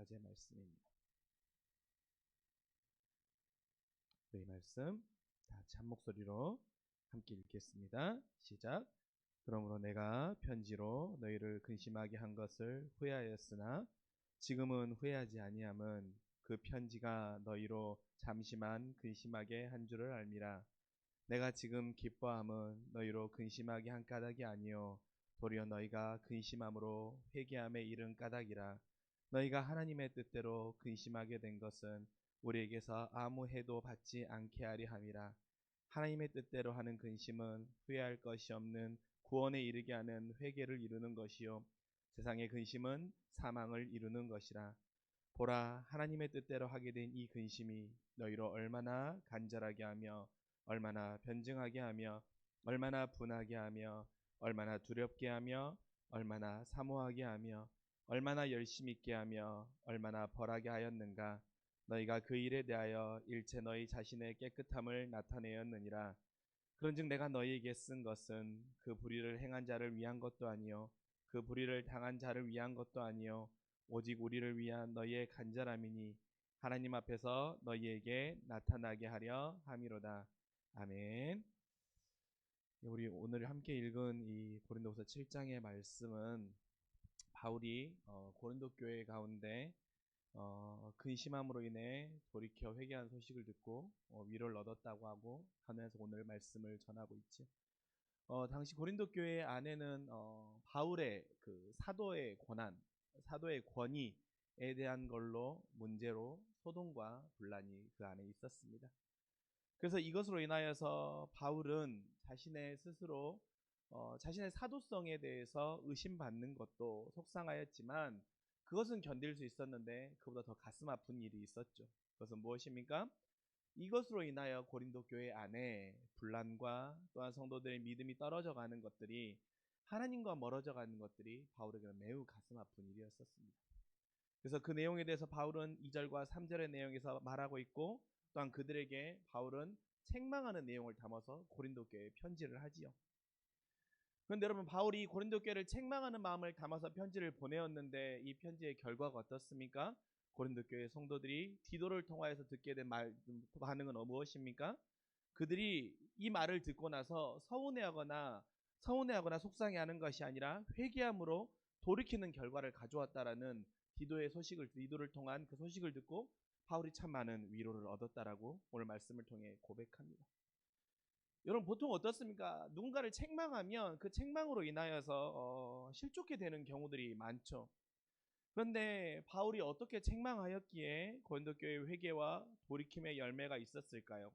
어제 말씀입니다. 우리 말씀 다 같이 한 목소리로 함께 읽겠습니다. 시작. 그러므로 내가 편지로 너희를 근심하게 한 것을 후회하였으나 지금은 후회하지 아니함은 그 편지가 너희로 잠시만 근심하게 한 줄을 알미라. 내가 지금 기뻐함은 너희로 근심하게 한 까닭이 아니요 도리어 너희가 근심함으로 회개함에 이른 까닭이라. 너희가 하나님의 뜻대로 근심하게 된 것은 우리에게서 아무 해도 받지 않게 하려 함이라. 하나님의 뜻대로 하는 근심은 후회할 것이 없는 구원에 이르게 하는 회개를 이루는 것이요 세상의 근심은 사망을 이루는 것이라. 보라, 하나님의 뜻대로 하게 된 이 근심이 너희로 얼마나 간절하게 하며 얼마나 변증하게 하며 얼마나 분하게 하며 얼마나 두렵게 하며 얼마나 사모하게 하며 얼마나 열심 있게 하며 얼마나 벌하게 하였는가. 너희가 그 일에 대하여 일체 너희 자신의 깨끗함을 나타내었느니라. 그런즉 내가 너희에게 쓴 것은 그 불의를 행한 자를 위한 것도 아니요 그 불의를 당한 자를 위한 것도 아니요 오직 우리를 위한 너희의 간절함이니 하나님 앞에서 너희에게 나타나게 하려 함이로다. 아멘. 우리 오늘 함께 읽은 이 고린도후서 7장의 말씀은 바울이 고린도 교회 가운데 근심함으로 인해 돌이켜 회개한 소식을 듣고 위로를 얻었다고 하고 하면서 오늘 말씀을 전하고 있죠. 당시 고린도 교회 안에는 바울의 그 사도의 권한, 사도의 권위에 대한 걸로 문제로 소동과 분란이 그 안에 있었습니다. 그래서 이것으로 인하여서 바울은 자신의 스스로 자신의 사도성에 대해서 의심받는 것도 속상하였지만 그것은 견딜 수 있었는데 그보다 더 가슴 아픈 일이 있었죠. 그것은 무엇입니까? 이것으로 인하여 고린도 교회 안에 분란과 또한 성도들의 믿음이 떨어져 가는 것들이 하나님과 멀어져 가는 것들이 바울에게는 매우 가슴 아픈 일이었었습니다. 그래서 그 내용에 대해서 바울은 2절과 3절의 내용에서 말하고 있고 또한 그들에게 바울은 책망하는 내용을 담아서 고린도 교회에 편지를 하지요. 그런데 여러분, 바울이 고린도 교회를 책망하는 마음을 담아서 편지를 보내었는데 이 편지의 결과가 어떻습니까? 고린도 교회 성도들이 디도를 통하여서 듣게 된 반응은 무엇입니까? 그들이 이 말을 듣고 나서 서운해하거나 속상해하는 것이 아니라 회개함으로 돌이키는 결과를 가져왔다라는 디도를 통한 그 소식을 듣고 바울이 참 많은 위로를 얻었다라고 오늘 말씀을 통해 고백합니다. 여러분, 보통 어떻습니까? 누군가를 책망하면 그 책망으로 인하여서 실족해 되는 경우들이 많죠. 그런데 바울이 어떻게 책망하였기에 고린도 교회 회개와 돌이킴의 열매가 있었을까요?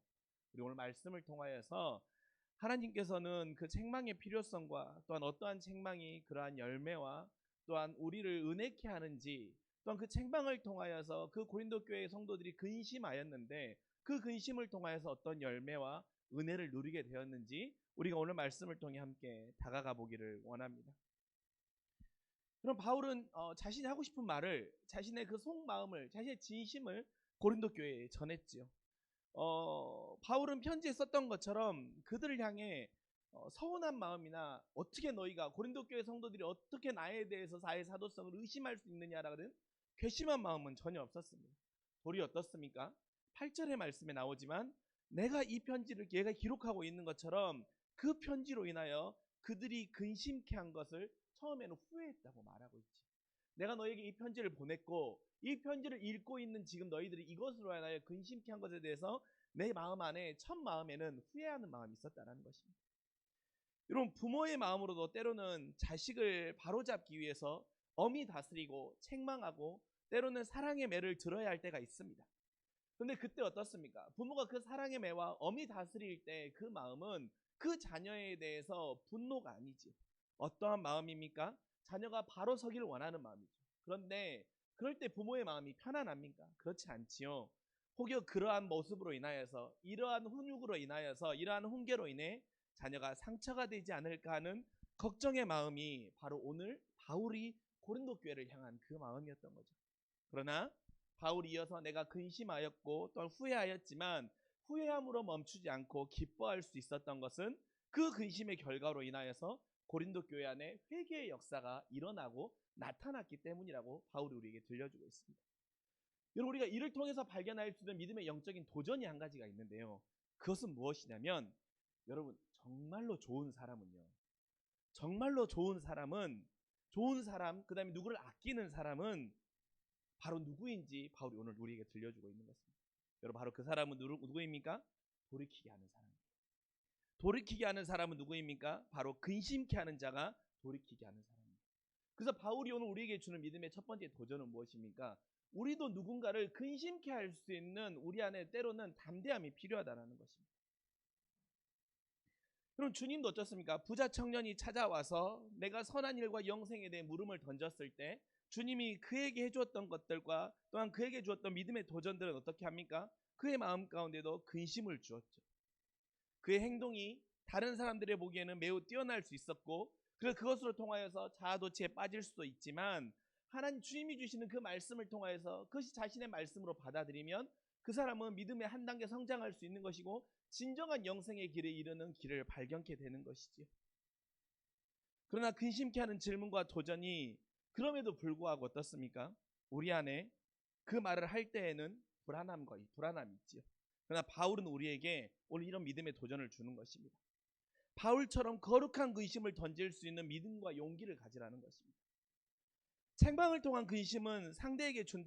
우리 오늘 말씀을 통하여서 하나님께서는 그 책망의 필요성과 또한 어떠한 책망이 그러한 열매와 또한 우리를 은혜케 하는지, 또한 그 책망을 통하여서 그 고린도 교회의 성도들이 근심하였는데 그 근심을 통하여서 어떤 열매와 은혜를 누리게 되었는지 우리가 오늘 말씀을 통해 함께 다가가 보기를 원합니다. 그럼 바울은 자신이 하고 싶은 말을, 자신의 그 속마음을, 자신의 진심을 고린도 교회에 전했지요. 바울은 편지에 썼던 것처럼 그들을 향해 서운한 마음이나 어떻게 너희가, 고린도 교회 성도들이 어떻게 나에 대해서 나의 사도성을 의심할 수 있느냐라는 괘씸한 마음은 전혀 없었습니다. 도리어 어떻습니까? 8절의 말씀에 나오지만 내가 이 편지를 얘가 기록하고 있는 것처럼 그 편지로 인하여 그들이 근심케 한 것을 처음에는 후회했다고 말하고 있지. 내가 너에게 이 편지를 보냈고 이 편지를 읽고 있는 지금 너희들이 이것으로 인하여 근심케 한 것에 대해서 내 마음 안에, 첫 마음에는 후회하는 마음이 있었다는 것입니다. 여러분, 부모의 마음으로도 때로는 자식을 바로잡기 위해서 엄히 다스리고 책망하고 때로는 사랑의 매를 들어야 할 때가 있습니다. 그런데 그때 어떻습니까? 부모가 그 사랑의 매와 엄히 다스릴 때 그 마음은 그 자녀에 대해서 분노가 아니지. 어떠한 마음입니까? 자녀가 바로 서기를 원하는 마음이죠. 그런데 그럴 때 부모의 마음이 편안합니까? 그렇지 않지요. 혹여 그러한 모습으로 인하여서, 이러한 훈육으로 인하여서, 이러한 훈계로 인해 자녀가 상처가 되지 않을까 하는 걱정의 마음이 바로 오늘 바울이 고린도 교회를 향한 그 마음이었던 거죠. 그러나 바울이 이어서 내가 근심하였고 또한 후회하였지만 후회함으로 멈추지 않고 기뻐할 수 있었던 것은 그 근심의 결과로 인하여서 고린도 교회 안에 회개의 역사가 일어나고 나타났기 때문이라고 바울이 우리에게 들려주고 있습니다. 여러분, 우리가 이를 통해서 발견할 수 있는 믿음의 영적인 도전이 한 가지가 있는데요. 그것은 무엇이냐면, 여러분, 정말로 좋은 사람은요, 정말로 좋은 사람은, 좋은 사람, 그 다음에 누구를 아끼는 사람은 바로 누구인지 바울이 오늘 우리에게 들려주고 있는 것입니다. 여러분, 바로 그 사람은 누구입니까? 돌이키게 하는 사람입니다. 돌이키게 하는 사람은 누구입니까? 바로 근심케 하는 자가 돌이키게 하는 사람입니다. 그래서 바울이 오늘 우리에게 주는 믿음의 첫 번째 도전은 무엇입니까? 우리도 누군가를 근심케 할 수 있는 우리 안에 때로는 담대함이 필요하다는 것입니다. 그럼 주님도 어떻습니까? 부자 청년이 찾아와서 내가 선한 일과 영생에 대해 물음을 던졌을 때 주님이 그에게 해주었던 것들과 또한 그에게 주었던 믿음의 도전들은 어떻게 합니까? 그의 마음 가운데도 근심을 주었죠. 그의 행동이 다른 사람들의 보기에는 매우 뛰어날 수 있었고, 그래서 그것으로 통하여서 자아도취에 빠질 수도 있지만, 하나님 주님이 주시는 그 말씀을 통하여서 그것이 자신의 말씀으로 받아들이면 그 사람은 믿음의 한 단계 성장할 수 있는 것이고, 진정한 영생의 길에 이르는 길을 발견케 되는 것이지요. 그러나 근심케 하는 질문과 도전이 그럼에도 불구하고 어떻습니까? 우리 안에 그 말을 할 때에는 불안함이 있지요. 그러나 바울은 우리에게 오늘 이런 믿음의 도전을 주는 것입니다. 바울처럼 거룩한 근심을 던질 수 있는 믿음과 용기를 가지라는 것입니다. 책망을 통한 근심은 상대에게 줄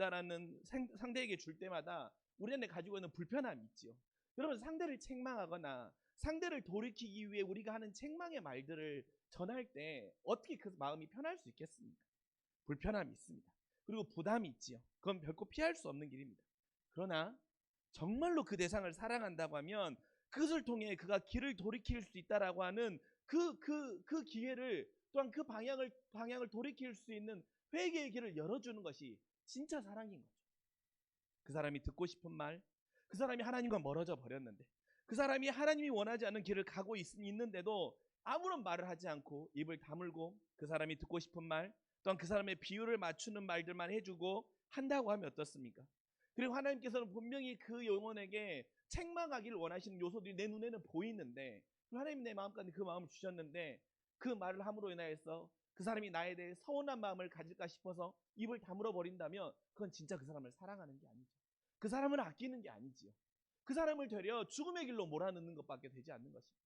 때마다 우리 안에 가지고 있는 불편함이 있지요. 여러분, 상대를 책망하거나 상대를 돌이키기 위해 우리가 하는 책망의 말들을 전할 때 어떻게 그 마음이 편할 수 있겠습니까? 불편함이 있습니다. 그리고 부담이 있지요. 그건 결코 피할 수 없는 길입니다. 그러나 정말로 그 대상을 사랑한다고 하면 그것을 통해 그가 길을 돌이킬 수 있다라고 하는 그 기회를, 또한 그 방향을 돌이킬 수 있는 회개의 길을 열어주는 것이 진짜 사랑인 거죠. 그 사람이 듣고 싶은 말, 그 사람이 하나님과 멀어져 버렸는데, 그 사람이 하나님이 원하지 않는 길을 가고 있는데도 아무런 말을 하지 않고 입을 다물고 그 사람이 듣고 싶은 말, 또한 그 사람의 비유를 맞추는 말들만 해주고 한다고 하면 어떻습니까? 그리고 하나님께서는 분명히 그 영혼에게 책망하기를 원하시는 요소들이 내 눈에는 보이는데, 하나님이 내 마음까지 그 마음을 주셨는데 그 말을 함으로 인하여서 그 사람이 나에 대해 서운한 마음을 가질까 싶어서 입을 다물어 버린다면 그건 진짜 그 사람을 사랑하는 게 아니죠. 그 사람을 아끼는 게 아니지요. 그 사람을 되려 죽음의 길로 몰아넣는 것밖에 되지 않는 것입니다.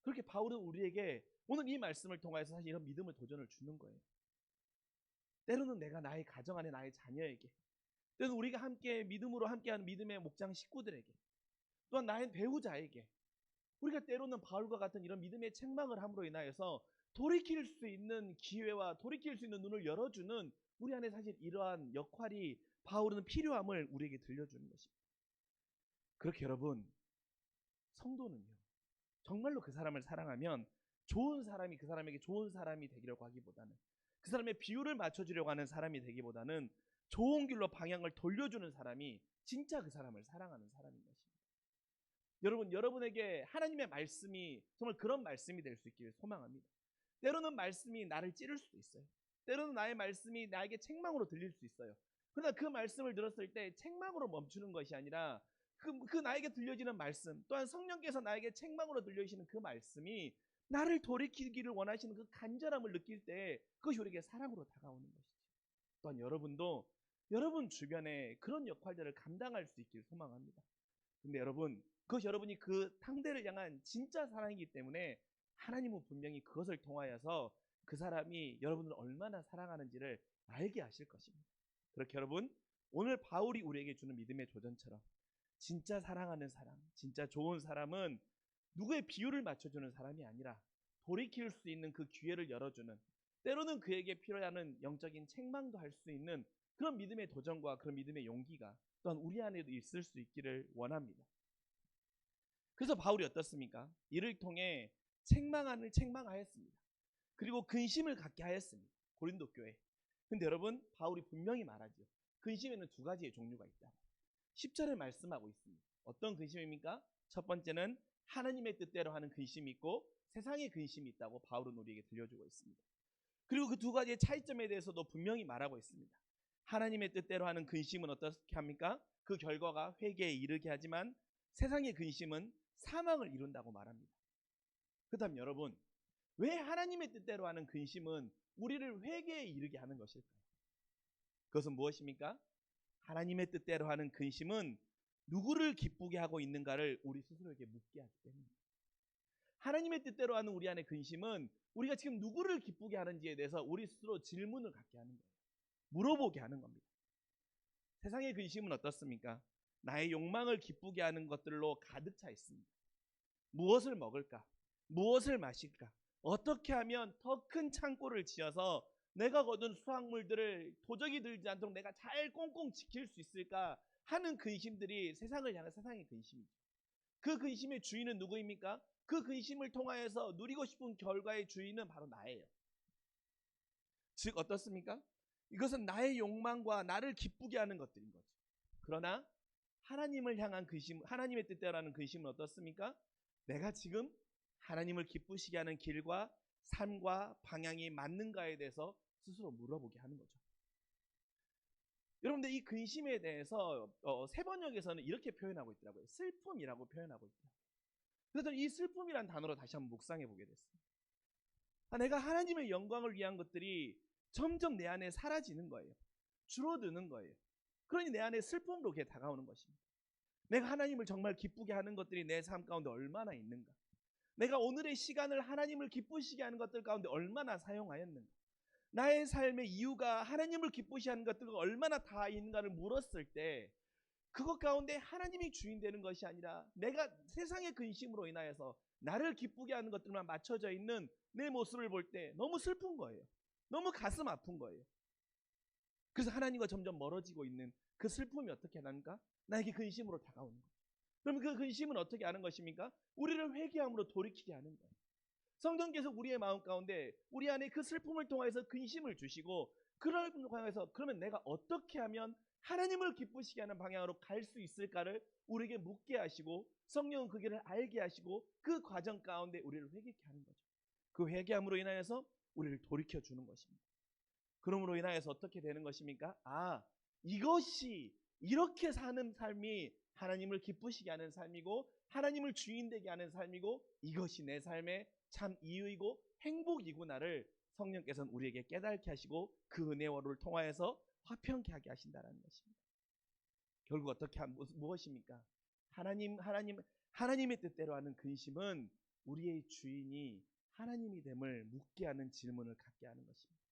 그렇게 바울은 우리에게 오늘 이 말씀을 통해서 사실 이런 믿음을 도전을 주는 거예요. 때로는 내가 나의 가정 안에 나의 자녀에게, 때로는 우리가 함께 믿음으로 함께하는 믿음의 목장 식구들에게, 또한 나의 배우자에게 우리가 때로는 바울과 같은 이런 믿음의 책망을 함으로 인하여서 돌이킬 수 있는 기회와 돌이킬 수 있는 눈을 열어주는 우리 안에 사실 이러한 역할이 바울은 필요함을 우리에게 들려주는 것입니다. 그렇게 여러분, 성도는요, 정말로 그 사람을 사랑하면 좋은 사람이 그 사람에게 좋은 사람이 되기려고 하기보다는, 그 사람의 비율을 맞춰주려고 하는 사람이 되기보다는 좋은 길로 방향을 돌려주는 사람이 진짜 그 사람을 사랑하는 사람인 것입니다. 여러분에게 하나님의 말씀이 정말 그런 말씀이 될 수 있기를 소망합니다. 때로는 말씀이 나를 찌를 수도 있어요. 때로는 나의 말씀이 나에게 책망으로 들릴 수 있어요. 그러나 그 말씀을 들었을 때 책망으로 멈추는 것이 아니라 그 나에게 들려지는 말씀, 또한 성령께서 나에게 책망으로 들려주시는 그 말씀이 나를 돌이키기를 원하시는 그 간절함을 느낄 때 그것이 우리에게 사랑으로 다가오는 것이죠. 또한 여러분도 여러분 주변에 그런 역할들을 감당할 수 있기를 소망합니다. 근데 여러분, 그것이 여러분이 그 상대를 향한 진짜 사랑이기 때문에 하나님은 분명히 그것을 통하여서 그 사람이 여러분을 얼마나 사랑하는지를 알게 하실 것입니다. 그렇게 여러분, 오늘 바울이 우리에게 주는 믿음의 도전처럼 진짜 사랑하는 사람, 진짜 좋은 사람은 누구의 비율을 맞춰주는 사람이 아니라 돌이킬 수 있는 그 기회를 열어주는, 때로는 그에게 필요하는 영적인 책망도 할 수 있는 그런 믿음의 도전과 그런 믿음의 용기가 또한 우리 안에도 있을 수 있기를 원합니다. 그래서 바울이 어떻습니까? 이를 통해 책망하였습니다. 그리고 근심을 갖게 하였습니다. 고린도 교회. 근데 여러분, 바울이 분명히 말하죠. 근심에는 두 가지의 종류가 있다. 10절에 말씀하고 있습니다. 어떤 근심입니까? 첫 번째는 하나님의 뜻대로 하는 근심이 있고 세상의 근심이 있다고 바울은 우리에게 들려주고 있습니다. 그리고 그 두 가지의 차이점에 대해서도 분명히 말하고 있습니다. 하나님의 뜻대로 하는 근심은 어떻게 합니까? 그 결과가 회개에 이르게 하지만 세상의 근심은 사망을 이룬다고 말합니다. 그렇다면 여러분, 왜 하나님의 뜻대로 하는 근심은 우리를 회개에 이르게 하는 것일까요? 그것은 무엇입니까? 하나님의 뜻대로 하는 근심은 누구를 기쁘게 하고 있는가를 우리 스스로에게 묻게 하기 때문입니다. 하나님의 뜻대로 하는 우리 안의 근심은 우리가 지금 누구를 기쁘게 하는지에 대해서 우리 스스로 질문을 갖게 하는 거예요. 물어보게 하는 겁니다. 세상의 근심은 어떻습니까? 나의 욕망을 기쁘게 하는 것들로 가득 차 있습니다. 무엇을 먹을까? 무엇을 마실까? 어떻게 하면 더 큰 창고를 지어서 내가 거둔 수확물들을 도적이 들지 않도록 내가 잘 꽁꽁 지킬 수 있을까 하는 근심들이 세상을 향한 세상의 근심이죠. 그 근심의 주인은 누구입니까? 그 근심을 통하여서 누리고 싶은 결과의 주인은 바로 나예요. 즉 어떻습니까? 이것은 나의 욕망과 나를 기쁘게 하는 것들인 거죠. 그러나 하나님을 향한 근심, 하나님의 뜻대로 하는 근심은 어떻습니까? 내가 지금 하나님을 기쁘시게 하는 길과 삶과 방향이 맞는가에 대해서 스스로 물어보게 하는 거죠. 여러분들 이 근심에 대해서 세번역에서는 이렇게 표현하고 있더라고요. 슬픔이라고 표현하고 있더라고요. 그래서 이 슬픔이란 단어로 다시 한번 묵상해 보게 됐습니다. 내가 하나님의 영광을 위한 것들이 점점 내 안에 사라지는 거예요. 줄어드는 거예요. 그러니 내 안에 슬픔으로 그게 다가오는 것입니다. 내가 하나님을 정말 기쁘게 하는 것들이 내 삶 가운데 얼마나 있는가? 내가 오늘의 시간을 하나님을 기쁘시게 하는 것들 가운데 얼마나 사용하였는가? 나의 삶의 이유가 하나님을 기쁘시게 하는 것들과 얼마나 다 있는가를 물었을 때 그것 가운데 하나님이 주인 되는 것이 아니라 내가 세상의 근심으로 인하여서 나를 기쁘게 하는 것들만 맞춰져 있는 내 모습을 볼 때 너무 슬픈 거예요. 너무 가슴 아픈 거예요. 그래서 하나님과 점점 멀어지고 있는 그 슬픔이 어떻게 하는가? 나에게 근심으로 다가오는 거예요. 그럼 그 근심은 어떻게 하는 것입니까? 우리를 회개함으로 돌이키게 하는 거예요. 성령께서 우리의 마음 가운데 우리 안에 그 슬픔을 통해서 근심을 주시고 그걸 통해서 그러면 내가 어떻게 하면 하나님을 기쁘시게 하는 방향으로 갈 수 있을까를 우리에게 묻게 하시고 성령은 그 길을 알게 하시고 그 과정 가운데 우리를 회개케 하는 거죠. 그 회개함으로 인하여서 우리를 돌이켜 주는 것입니다. 그러므로 인하여서 어떻게 되는 것입니까? 이것이 이렇게 사는 삶이 하나님을 기쁘시게 하는 삶이고 하나님을 주인 되게 하는 삶이고 이것이 내 삶의 참 이유이고 행복이구나를 성령께서는 우리에게 깨닫게 하시고 그 은혜를 통하여서 화평케 하게 하신다는 것입니다. 결국 어떻게 무엇입니까? 하나님의 뜻대로 하는 근심은 우리의 주인이 하나님이 됨을 묻게 하는 질문을 갖게 하는 것입니다.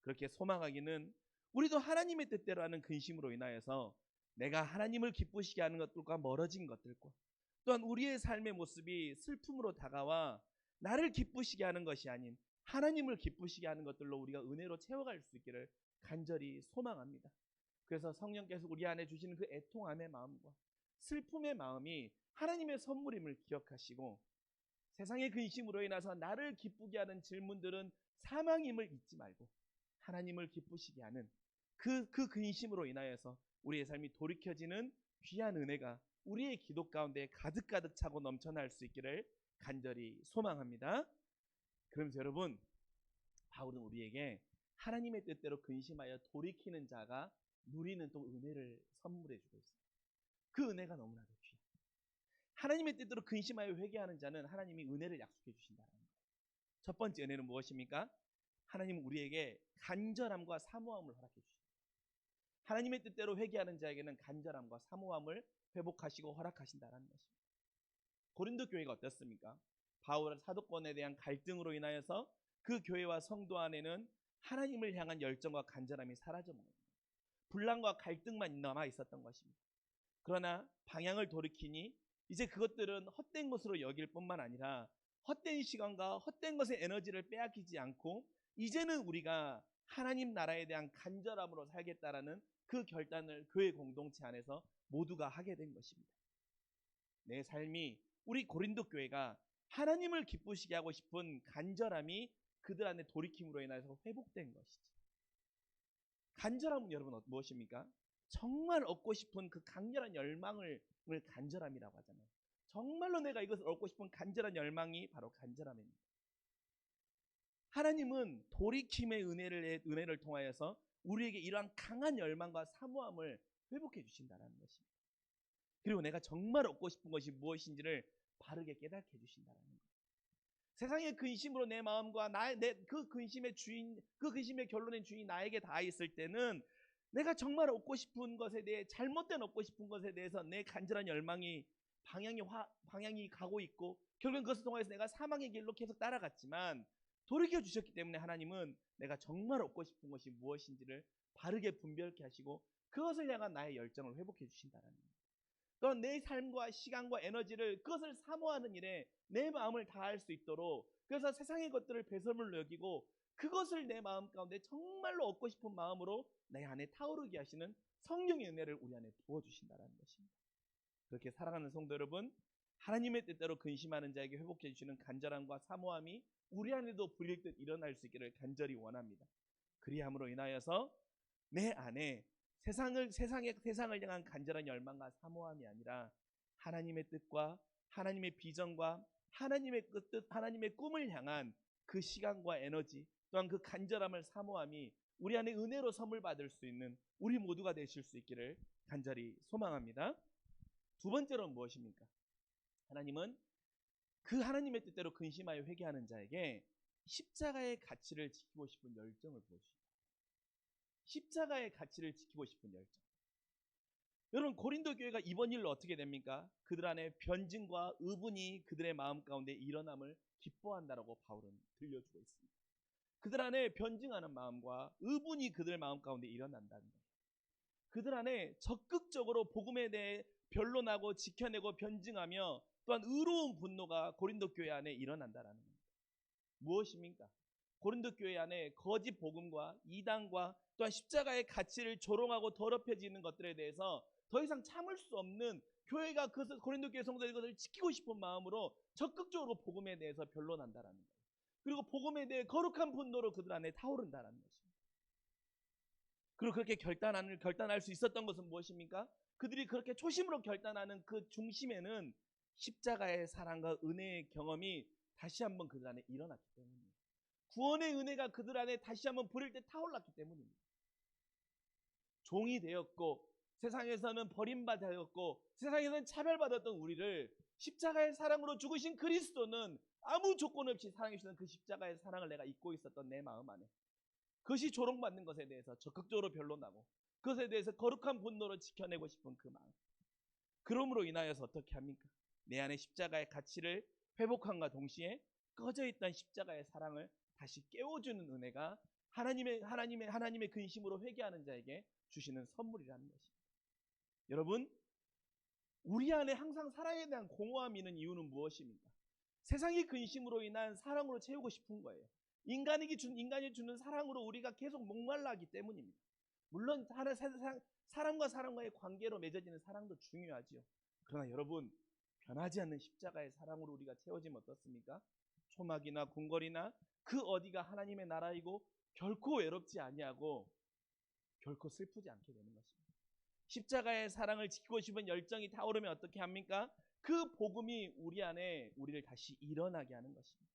그렇게 소망하기는 우리도 하나님의 뜻대로 하는 근심으로 인하여서 내가 하나님을 기쁘시게 하는 것들과 멀어진 것들과 또한 우리의 삶의 모습이 슬픔으로 다가와 나를 기쁘시게 하는 것이 아닌 하나님을 기쁘시게 하는 것들로 우리가 은혜로 채워갈 수 있기를 간절히 소망합니다. 그래서 성령께서 우리 안에 주시는 그 애통함의 마음과 슬픔의 마음이 하나님의 선물임을 기억하시고 세상의 근심으로 인해서 나를 기쁘게 하는 질문들은 사망임을 잊지 말고 하나님을 기쁘시게 하는 그 근심으로 인하여서 우리의 삶이 돌이켜지는 귀한 은혜가 우리의 기도 가운데 가득가득 차고 넘쳐날 수 있기를 간절히 소망합니다. 그러면서 여러분, 바울은 우리에게 하나님의 뜻대로 근심하여 돌이키는 자가 누리는 또 은혜를 선물해 주고 있습니다. 그 은혜가 너무나도 귀해요. 하나님의 뜻대로 근심하여 회개하는 자는 하나님이 은혜를 약속해 주신다는 거예요. 첫 번째 은혜는 무엇입니까? 하나님은 우리에게 간절함과 사모함을 허락해 주십니다. 하나님의 뜻대로 회개하는 자에게는 간절함과 사모함을 회복하시고 허락하신다는 것입니다. 고린도 교회가 어떻습니까? 바울 사도권에 대한 갈등으로 인하여서 그 교회와 성도 안에는 하나님을 향한 열정과 간절함이 사라져버립니다. 분란과 갈등만 남아 있었던 것입니다. 그러나 방향을 돌이키니 이제 그것들은 헛된 것으로 여길 뿐만 아니라 헛된 시간과 헛된 것의 에너지를 빼앗기지 않고 이제는 우리가 하나님 나라에 대한 간절함으로 살겠다라는 그 결단을 교회 공동체 안에서 모두가 하게 된 것입니다. 내 삶이 우리 고린도 교회가 하나님을 기쁘시게 하고 싶은 간절함이 그들 안에 돌이킴으로 인해서 회복된 것이죠. 간절함은 여러분 무엇입니까? 정말 얻고 싶은 그 강렬한 열망을 간절함이라고 하잖아요. 정말로 내가 이것을 얻고 싶은 간절한 열망이 바로 간절함입니다. 하나님은 돌이킴의 은혜를 통하여서 우리에게 이러한 강한 열망과 사모함을 회복해 주신다는 것입니다. 그리고 내가 정말 얻고 싶은 것이 무엇인지를 바르게 깨닫게 해주신다는 거예요. 세상의 근심으로 내 마음과 그 근심의 결론의 주인이 나에게 닿아 있을 때는 내가 정말 얻고 싶은 것에 대해, 잘못된 얻고 싶은 것에 대해서 내 간절한 열망이 방향이 가고 있고, 결국엔 그것을 통해서 내가 사망의 길로 계속 따라갔지만, 돌이켜 주셨기 때문에 하나님은 내가 정말 얻고 싶은 것이 무엇인지를 바르게 분별케 하시고 그것을 향한 나의 열정을 회복해 주신다는 겁니다. 또한 내 삶과 시간과 에너지를 그것을 사모하는 일에 내 마음을 다할 수 있도록, 그래서 세상의 것들을 배설물로 여기고 그것을 내 마음 가운데 정말로 얻고 싶은 마음으로 내 안에 타오르게 하시는 성령의 은혜를 우리 안에 부어주신다는 것입니다. 그렇게 살아가는 성도 여러분, 하나님의 뜻대로 근심하는 자에게 회복해 주시는 간절함과 사모함이 우리 안에도 불일 듯 일어날 수 있기를 간절히 원합니다. 그리함으로 인하여서 내 안에 세상을 향한 간절한 열망과 사모함이 아니라 하나님의 뜻과 하나님의 비전과 하나님의 뜻, 하나님의 꿈을 향한 그 시간과 에너지, 또한 그 간절함을 사모함이 우리 안에 은혜로 선물 받을 수 있는 우리 모두가 되실 수 있기를 간절히 소망합니다. 두 번째로는 무엇입니까? 하나님은 그 하나님의 뜻대로 근심하여 회개하는 자에게 십자가의 가치를 지키고 싶은 열정을 보여주십니다. 십자가의 가치를 지키고 싶은 열정. 여러분, 고린도 교회가 이번 일로 어떻게 됩니까? 그들 안에 변증과 의분이 그들의 마음 가운데 일어남을 기뻐한다라고 바울은 들려주고 있습니다. 그들 안에 변증하는 마음과 의분이 그들 마음 가운데 일어난다는 거예요. 그들 안에 적극적으로 복음에 대해 변론하고 지켜내고 변증하며 또한 의로운 분노가 고린도 교회 안에 일어난다는 겁니다. 무엇입니까? 고린도 교회 안에 거짓 복음과 이단과 또한 십자가의 가치를 조롱하고 더럽혀지는 것들에 대해서 더 이상 참을 수 없는 교회가 고린도 교회 성도들이 그것을 지키고 싶은 마음으로 적극적으로 복음에 대해서 변론한다는 거예요. 그리고 복음에 대해 거룩한 분노로 그들 안에 타오른다는 것입니다. 그리고 그렇게 결단할 수 있었던 것은 무엇입니까? 그들이 그렇게 초심으로 결단하는 그 중심에는 십자가의 사랑과 은혜의 경험이 다시 한번 그들 안에 일어났기 때문입니다. 구원의 은혜가 그들 안에 다시 한번 불일 때 타올랐기 때문입니다. 종이 되었고 세상에서는 버림받았고 세상에서는 차별받았던 우리를 십자가의 사랑으로 죽으신 그리스도는 아무 조건 없이 사랑해 주시는 그 십자가의 사랑을 내가 잊고 있었던 내 마음 안에, 그것이 조롱받는 것에 대해서 적극적으로 변론하고 그것에 대해서 거룩한 분노로 지켜내고 싶은 그 마음, 그러므로 인하여서 어떻게 합니까? 내 안에 십자가의 가치를 회복함과 동시에 꺼져 있던 십자가의 사랑을 다시 깨워주는 은혜가 하나님의 근심으로 회개하는 자에게 주시는 선물이라는 것입니다. 여러분, 우리 안에 항상 사랑에 대한 공허함이 있는 이유는 무엇입니까? 세상의 근심으로 인한 사랑으로 채우고 싶은 거예요. 인간이 주는 사랑으로 우리가 계속 목말라 하기 때문입니다. 물론 사람과 사람과의 관계로 맺어지는 사랑도 중요하지요. 그러나 여러분, 변하지 않는 십자가의 사랑으로 우리가 채워지면 어떻습니까? 초막이나 궁궐이나 그 어디가 하나님의 나라이고 결코 외롭지 아니하고 결코 슬프지 않게 되는 것입니다. 십자가의 사랑을 지키고 싶은 열정이 타오르면 어떻게 합니까? 그 복음이 우리 안에 우리를 다시 일어나게 하는 것입니다.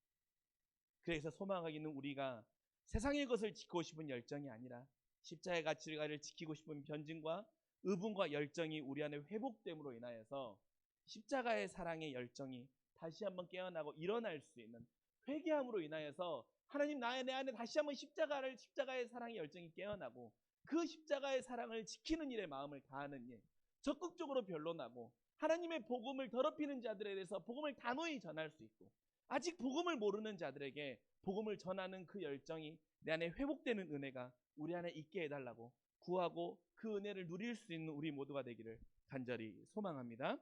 그래서 소망하고 있는 우리가 세상의 것을 지키고 싶은 열정이 아니라 십자가의 가치를 지키고 싶은 변증과 의분과 열정이 우리 안에 회복됨으로 인하여서 십자가의 사랑의 열정이 다시 한번 깨어나고 일어날 수 있는, 회개함으로 인하여서 하나님 내 안에 다시 한번 십자가의 사랑의 열정이 깨어나고 그 십자가의 사랑을 지키는 일에 마음을 다하는 일, 적극적으로 변론하고 하나님의 복음을 더럽히는 자들에 대해서 복음을 단호히 전할 수 있고, 아직 복음을 모르는 자들에게 복음을 전하는 그 열정이 내 안에 회복되는 은혜가 우리 안에 있게 해달라고 구하고 그 은혜를 누릴 수 있는 우리 모두가 되기를 간절히 소망합니다.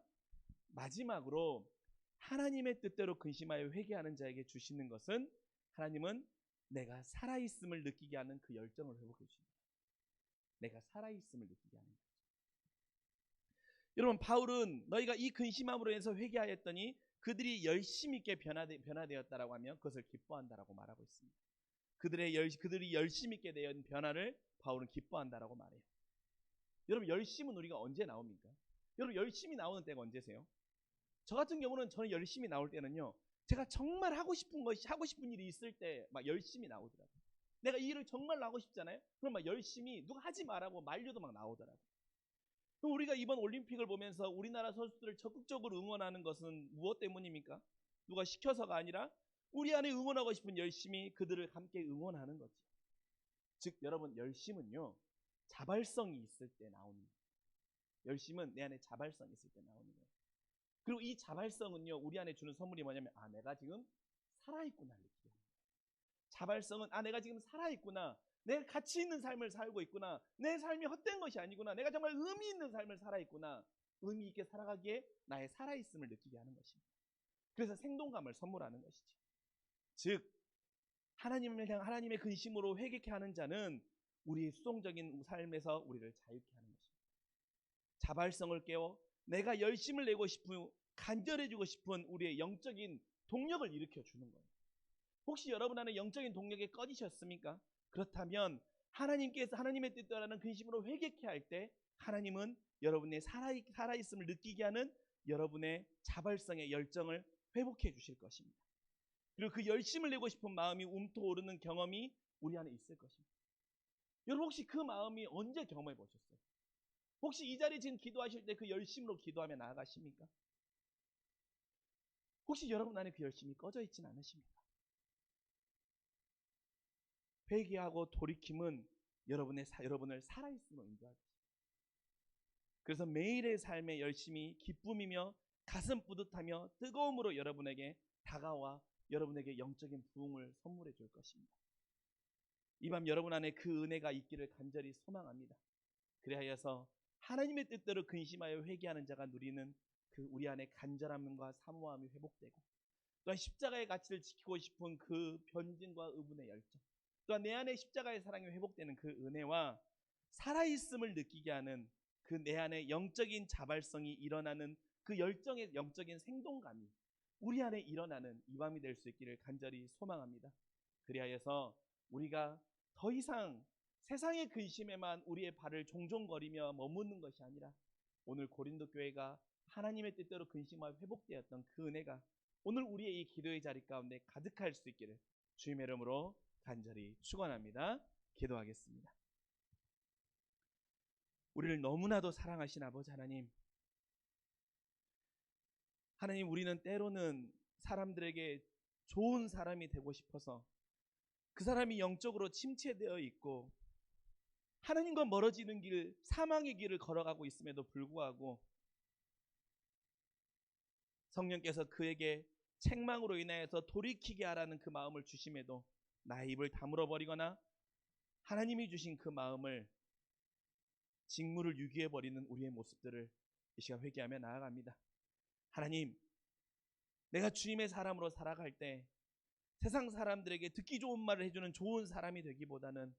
마지막으로 하나님의 뜻대로 근심하여 회개하는 자에게 주시는 것은, 하나님은 내가 살아있음을 느끼게 하는 그 열정을 회복해 주십니다. 내가 살아있음을 느끼게 하는 거죠. 여러분, 바울은 너희가 이 근심함으로 인해서 회개하였더니 그들이 열심 있게 변화되었다라고 하면 그것을 기뻐한다라고 말하고 있습니다. 그들이 열심 있게 된 변화를 바울은 기뻐한다라고 말해요. 여러분, 열심은 우리가 언제 나옵니까? 여러분, 열심히 나오는 때가 언제세요? 저 같은 경우는 저는 열심히 나올 때는요, 제가 정말 하고 싶은 일이 있을 때 막 열심히 나오더라고요. 내가 이 일을 정말 하고 싶잖아요. 그럼 막 열심히 누가 하지 말라고 만류도 막 나오더라고요. 그럼 우리가 이번 올림픽을 보면서 우리나라 선수들을 적극적으로 응원하는 것은 무엇 때문입니까? 누가 시켜서가 아니라 우리 안에 응원하고 싶은 열심이 그들을 함께 응원하는 거죠. 즉 여러분, 열심은요, 자발성이 있을 때 나오는 거예요. 열심은 내 안에 자발성이 있을 때 나오는 거예요. 그리고 이 자발성은요, 우리 안에 주는 선물이 뭐냐면, 내가 지금 살아있구나 느끼게 합니다. 자발성은 내가 지금 살아있구나, 내가 가치 있는 삶을 살고 있구나, 내 삶이 헛된 것이 아니구나, 내가 정말 의미 있는 삶을 살아있구나, 의미 있게 살아가기에 나의 살아있음을 느끼게 하는 것입니다. 그래서 생동감을 선물하는 것이죠. 즉 하나님을 향한 하나님의 근심으로 회개케 하는 자는 우리의 수동적인 삶에서 우리를 자유케 하는 것입니다. 자발성을 깨워 내가 열심을 내고 싶은, 간절해지고 싶은 우리의 영적인 동력을 일으켜주는 거예요. 혹시 여러분 안에 영적인 동력이 꺼지셨습니까? 그렇다면 하나님께서 하나님의 뜻대로라는 근심으로 회개케 할 때 하나님은 여러분의 살아있음을 느끼게 하는 여러분의 자발성의 열정을 회복해 주실 것입니다. 그리고 그 열심을 내고 싶은 마음이 움터오르는 경험이 우리 안에 있을 것입니다. 여러분 혹시 그 마음이 언제 경험해 보셨어요? 혹시 이 자리에 지금 기도하실 때 그 열심으로 기도하며 나아가십니까? 혹시 여러분 안에 그 열심이 꺼져 있진 않으십니까? 회개하고 돌이킴은 여러분을 살아있음으로 인도하죠. 그래서 매일의 삶의 열심이 기쁨이며 가슴 뿌듯하며 뜨거움으로 여러분에게 다가와 여러분에게 영적인 부흥을 선물해 줄 것입니다. 이 밤 여러분 안에 그 은혜가 있기를 간절히 소망합니다. 그리하여서 하나님의 뜻대로 근심하여 회개하는 자가 누리는 그 우리 안에 간절함과 사모함이 회복되고, 또한 십자가의 가치를 지키고 싶은 그 변증과 의분의 열정, 또한 내 안에 십자가의 사랑이 회복되는 그 은혜와 살아있음을 느끼게 하는 그 내 안에 영적인 자발성이 일어나는 그 열정의 영적인 생동감이 우리 안에 일어나는 이 밤이 될 수 있기를 간절히 소망합니다. 그리하여서 우리가 더 이상 세상의 근심에만 우리의 발을 종종거리며 머무는 것이 아니라 오늘 고린도 교회가 하나님의 뜻대로 근심하여 회복되었던 그 은혜가 오늘 우리의 이 기도의 자리 가운데 가득할 수 있기를 주님의 이름으로 간절히 축원합니다. 기도하겠습니다. 우리를 너무나도 사랑하신 아버지 하나님, 우리는 때로는 사람들에게 좋은 사람이 되고 싶어서 그 사람이 영적으로 침체되어 있고 하나님과 멀어지는 길, 사망의 길을 걸어가고 있음에도 불구하고 성령께서 그에게 책망으로 인하여서 돌이키게 하라는 그 마음을 주심에도 나의 입을 다물어 버리거나 하나님이 주신 그 마음을 직무를 유기해 버리는 우리의 모습들을 이 시간 회개하며 나아갑니다. 하나님, 내가 주님의 사람으로 살아갈 때 세상 사람들에게 듣기 좋은 말을 해주는 좋은 사람이 되기보다는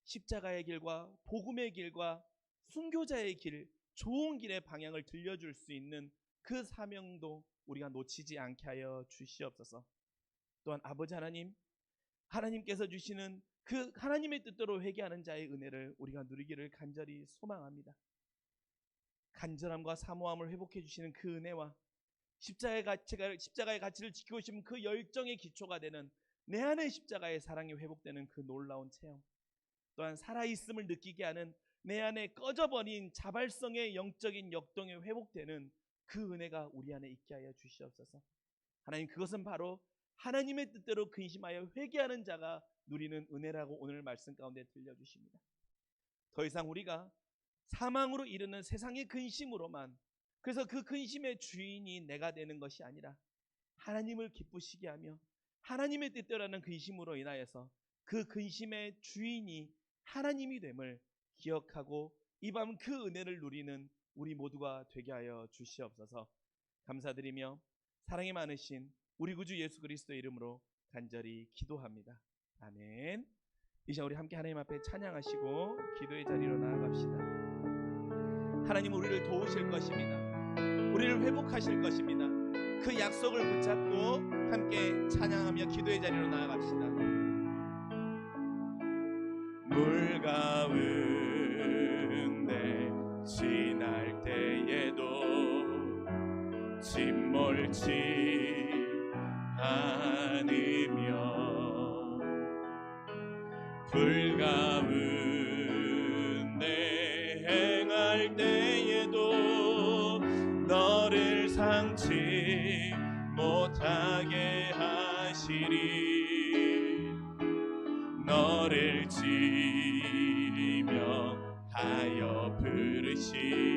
십자가의 길과 복음의 길과 순교자의 길, 좋은 길의 방향을 들려줄 수 있는 그 사명도 우리가 놓치지 않게 하여 주시옵소서. 또한 아버지 하나님, 하나님께서 주시는 그 하나님의 뜻대로 회개하는 자의 은혜를 우리가 누리기를 간절히 소망합니다. 간절함과 사모함을 회복해 주시는 그 은혜와 십자가의 가치를 지키고 싶은 그 열정의 기초가 되는 내 안의 십자가의 사랑이 회복되는 그 놀라운 체험, 또한 살아있음을 느끼게 하는 내 안에 꺼져버린 자발성의 영적인 역동이 회복되는 그 은혜가 우리 안에 있게 하여 주시옵소서. 하나님, 그것은 바로 하나님의 뜻대로 근심하여 회개하는 자가 누리는 은혜라고 오늘 말씀 가운데 들려주십니다. 더 이상 우리가 사망으로 이르는 세상의 근심으로만, 그래서 그 근심의 주인이 내가 되는 것이 아니라 하나님을 기쁘시게 하며 하나님의 뜻대로라는 근심으로 인하여서 그 근심의 주인이 하나님이 됨을 기억하고 이 밤 그 은혜를 누리는 우리 모두가 되게 하여 주시옵소서. 감사드리며 사랑이 많으신 우리 구주 예수 그리스도의 이름으로 간절히 기도합니다. 아멘. 이제 우리 함께 하나님 앞에 찬양하시고 기도의 자리로 나아갑시다. 하나님 우리를 도우실 것입니다. 우리를 회복하실 것입니다. 그 약속을 붙잡고 함께 찬양하며 기도의 자리로 나아갑시다. 물 가운데 지날 때에도 침몰치 않으며 불 가운데 행할 때에도 너를 상치 못하게 하시리. 너를 지며 듯이